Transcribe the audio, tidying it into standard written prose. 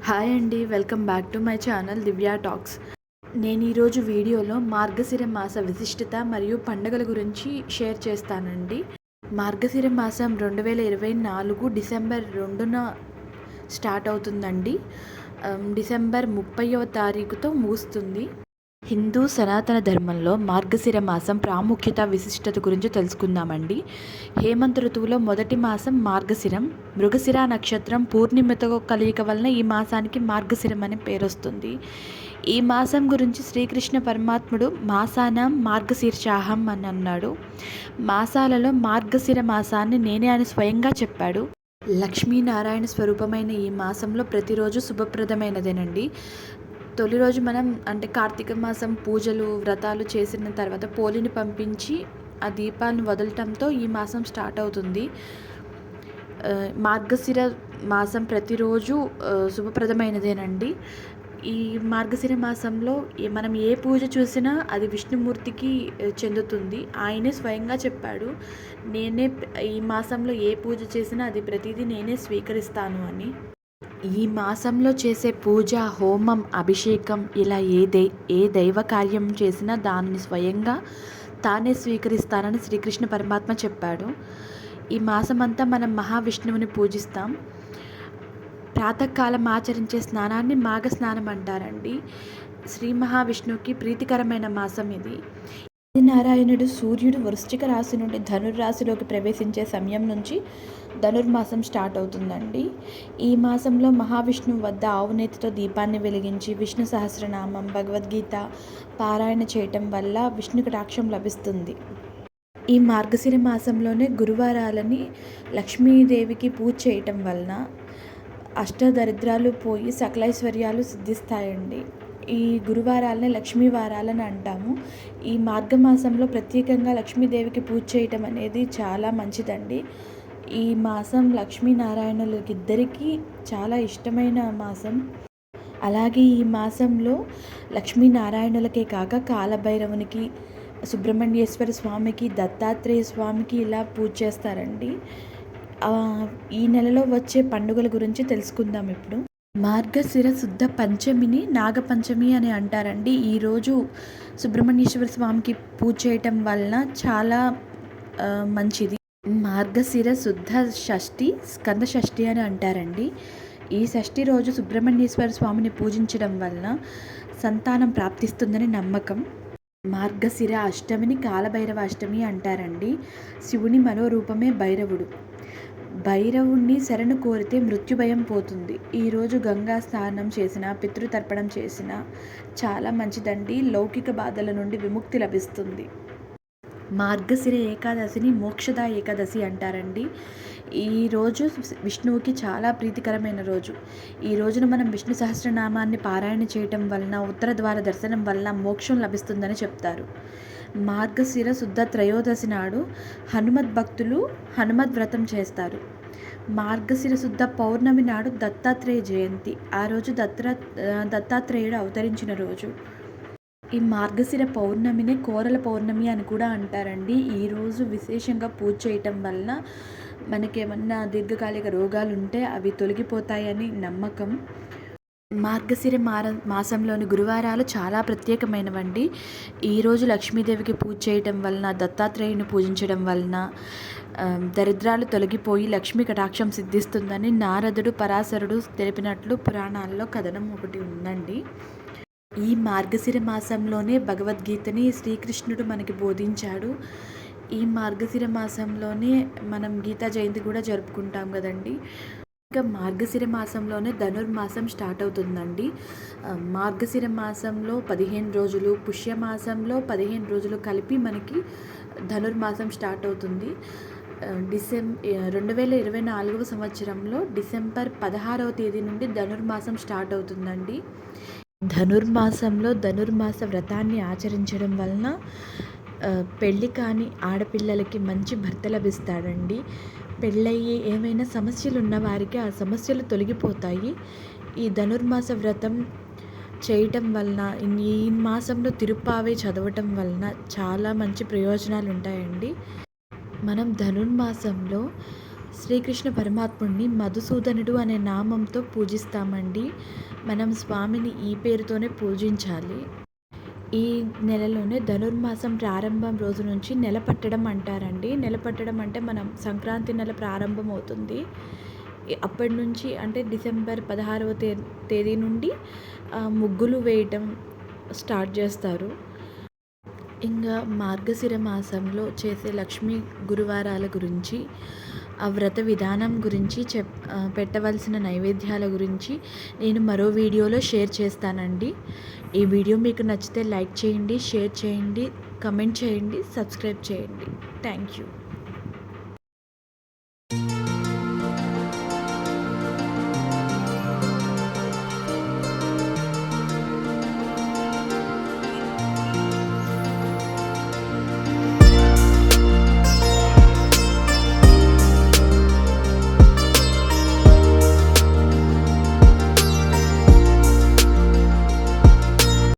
Hi అండి, welcome back to my channel Divya talks. నేను ఈరోజు వీడియోలో మార్గశిర మాస విశిష్టత మరియు పండుగల గురించి షేర్ చేస్తానండి. మార్గశిర మాసం 2024 డిసెంబర్ 2న స్టార్ట్ అవుతుందండి. డిసెంబర్ 30వ తారీఖుతో ముగుస్తుంది. హిందూ సనాతన ధర్మంలో మార్గశిర మాసం ప్రాముఖ్యత విశిష్టత గురించి తెలుసుకుందామండి. హేమంత ఋతువులో మొదటి మాసం మార్గశిరం. మృగశిర నక్షత్రం పూర్ణిమతో కలయిక వలన ఈ మాసానికి మార్గశిరం అనే పేరు వస్తుంది. ఈ మాసం గురించి శ్రీకృష్ణ పరమాత్ముడు మాసానం మార్గశీర్షాహం అని అన్నాడు. మాసాలలో మార్గశిర మాసాన్ని నేనే అని స్వయంగా చెప్పాడు. లక్ష్మీనారాయణ స్వరూపమైన ఈ మాసంలో ప్రతిరోజు శుభప్రదమైనదేనండి. తొలి రోజు మనం అంటే కార్తీక మాసం పూజలు వ్రతాలు చేసిన తర్వాత పోలిని పంపించి ఆ దీపాన్ని వదలటంతో ఈ మాసం స్టార్ట్ అవుతుంది. మార్గశిర మాసం ప్రతిరోజు శుభప్రదమైనదేనండి. ఈ మార్గశిర మాసంలో మనం ఏ పూజ చూసినా అది విష్ణుమూర్తికి చెందుతుంది. ఆయనే స్వయంగా చెప్పాడు, నేనే ఈ మాసంలో ఏ పూజ చేసినా అది ప్రతిదీ నేనే స్వీకరిస్తాను అని. ఈ మాసంలో చేసే పూజ, హోమం, అభిషేకం ఇలా ఏ దైవ కార్యం చేసినా దానిని స్వయంగా తానే స్వీకరిస్తానని శ్రీకృష్ణ పరమాత్మ చెప్పాడు. ఈ మాసమంతా మనం మహావిష్ణువుని పూజిస్తాం. ప్రాతకాలం ఆచరించే స్నానాన్ని మాఘ స్నానం అంటారండి. శ్రీ మహావిష్ణువుకి ప్రీతికరమైన మాసం ఇది. నారాయణుడు సూర్యుడు వృశ్చిక రాశి నుండి ధనుర్రాశిలోకి ప్రవేశించే సమయం నుంచి ధనుర్మాసం స్టార్ట్ అవుతుందండి. ఈ మాసంలో మహావిష్ణువు వద్ద ఆవునేతితో దీపాన్ని వెలిగించి విష్ణు సహస్రనామం, భగవద్గీత పారాయణ చేయటం వల్ల విష్ణు కటాక్షం లభిస్తుంది. ఈ మార్గశిర మాసంలోనే గురువారాలని లక్ష్మీదేవికి పూజ చేయటం వలన అష్టదరిద్రాలు పోయి సకలైశ్వర్యాలు సిద్ధిస్తాయండి. ఈ గురువారాలని లక్ష్మీ వారాలని అంటాము. ఈ మార్గమాసంలో ప్రత్యేకంగా లక్ష్మీదేవికి పూజ చేయటం అనేది చాలా మంచిదండి. ఈ మాసం లక్ష్మీనారాయణులకిద్దరికీ చాలా ఇష్టమైన మాసం. అలాగే ఈ మాసంలో లక్ష్మీనారాయణులకే కాక కాలభైరవునికి, సుబ్రహ్మణ్యేశ్వర స్వామికి, దత్తాత్రేయ స్వామికి ఇలా పూజ చేస్తారండి. ఈ నెలలో వచ్చే పండుగల గురించి తెలుసుకుందాం ఇప్పుడు. మార్గశిర శుద్ధ పంచమిని నాగపంచమి అని అంటారండి. ఈరోజు సుబ్రహ్మణ్యేశ్వర స్వామికి పూజ చేయటం వలన చాలా మంచిది. మార్గశిర శుద్ధ షష్ఠి స్కంద షష్ఠి అని అంటారండి. ఈ షష్ఠి రోజు సుబ్రహ్మణ్యేశ్వర స్వామిని పూజించడం వలన సంతానం ప్రాప్తిస్తుందని నమ్మకం. మార్గశిర అష్టమిని కాలభైరవ అష్టమి అంటారండి. శివుని మనోరూపమే భైరవుడు. భైరవుణ్ణి శరణు కోరితే మృత్యుభయం పోతుంది. ఈరోజు గంగా స్నానం చేసిన, పితృతర్పణం చేసిన చాలా మంచిదండి. లౌకిక బాధల నుండి విముక్తి లభిస్తుంది. మార్గశిర ఏకాదశిని మోక్షద ఏకాదశి అంటారండి. ఈరోజు విష్ణువుకి చాలా ప్రీతికరమైన రోజు. ఈ రోజున మనం విష్ణు సహస్రనామాన్ని పారాయణ చేయటం వలన, ఉత్తర ద్వార దర్శనం వలన మోక్షం లభిస్తుందని చెప్తారు. మార్గశిర శుద్ధ త్రయోదశి నాడు హనుమద్ భక్తులు హనుమద్ వ్రతం చేస్తారు. మార్గశిర శుద్ధ పౌర్ణమి నాడు దత్తాత్రేయ జయంతి. ఆ రోజు దత్తాత్రేయుడు అవతరించిన రోజు. ఈ మార్గశిర పౌర్ణమినే కోరల పౌర్ణమి అని కూడా అంటారండి. ఈరోజు విశేషంగా పూజ చేయటం వలన మనకేమన్నా దీర్ఘకాలిక రోగాలు ఉంటే అవి తొలగిపోతాయని నమ్మకం. మార్గశిర మాసంలోని గురువారాలు చాలా ప్రత్యేకమైనవండి. ఈరోజు లక్ష్మీదేవికి పూజ చేయటం వలన, దత్తాత్రేయుని పూజించడం వలన దరిద్రాలు తొలగిపోయి లక్ష్మీ కటాక్షం సిద్ధిస్తుందని నారదుడు, పరాశరుడు తెలిపినట్లు పురాణాల్లో కథనం ఒకటి ఉందండి. ఈ మార్గశిర మాసంలోనే భగవద్గీతని శ్రీకృష్ణుడు మనకి బోధించాడు. ఈ మార్గశిర మాసంలోనే మనం గీతా జయంతి కూడా జరుపుకుంటాం కదండి. ఇంకా మార్గశిర మాసంలోనే ధనుర్మాసం స్టార్ట్ అవుతుందండి. మార్గశిర మాసంలో 15 రోజులు, పుష్యమాసంలో 15 రోజులు కలిపి మనకి ధనుర్మాసం స్టార్ట్ అవుతుంది. 2024 సంవత్సరంలో డిసెంబర్ 16వ తేదీ నుండి ధనుర్మాసం స్టార్ట్ అవుతుందండి. ధనుర్మాసంలో ధనుర్మాస వ్రతాన్ని ఆచరించడం వలన పెళ్ళి కాని ఆడపిల్లలకి మంచి భర్త లభిస్తాడండి. పెళ్ళయ్యి ఏమైనా సమస్యలు ఉన్నవారికి ఆ సమస్యలు తొలగిపోతాయి. ఈ ధనుర్మాస వ్రతం చేయటం వలన, ఈ మాసంలో తిరుప్పావే చదవటం వలన చాలా మంచి ప్రయోజనాలు ఉంటాయండి. మనం ధనుర్మాసంలో శ్రీకృష్ణ పరమాత్ముడిని మధుసూదనుడు అనే నామంతో పూజిస్తామండి. మనం స్వామిని ఈ పేరుతోనే పూజించాలి. ఈ నెలలోనే ధనుర్మాసం ప్రారంభం రోజు నుంచి నెల పట్టడం అంటారండి. నెల పట్టడం అంటే మనం సంక్రాంతి నెల ప్రారంభం అవుతుంది. అప్పటి నుంచి అంటే డిసెంబర్ 16వ తేదీ నుండి ముగ్గులు వేయటం స్టార్ట్ చేస్తారు. ఇంకా మార్గశిర మాసంలో చేసే లక్ష్మీ గురువారాల గురించి, ఆ వ్రత విధానం గురించి పెట్టవలసిన నైవేద్యాల గురించి నేను మరో వీడియోలో షేర్ చేస్తానండి. ఈ వీడియో మీకు నచ్చితే లైక్ చేయండి, షేర్ చేయండి, కమెంట్ చేయండి, సబ్స్క్రైబ్ చేయండి. Thank you.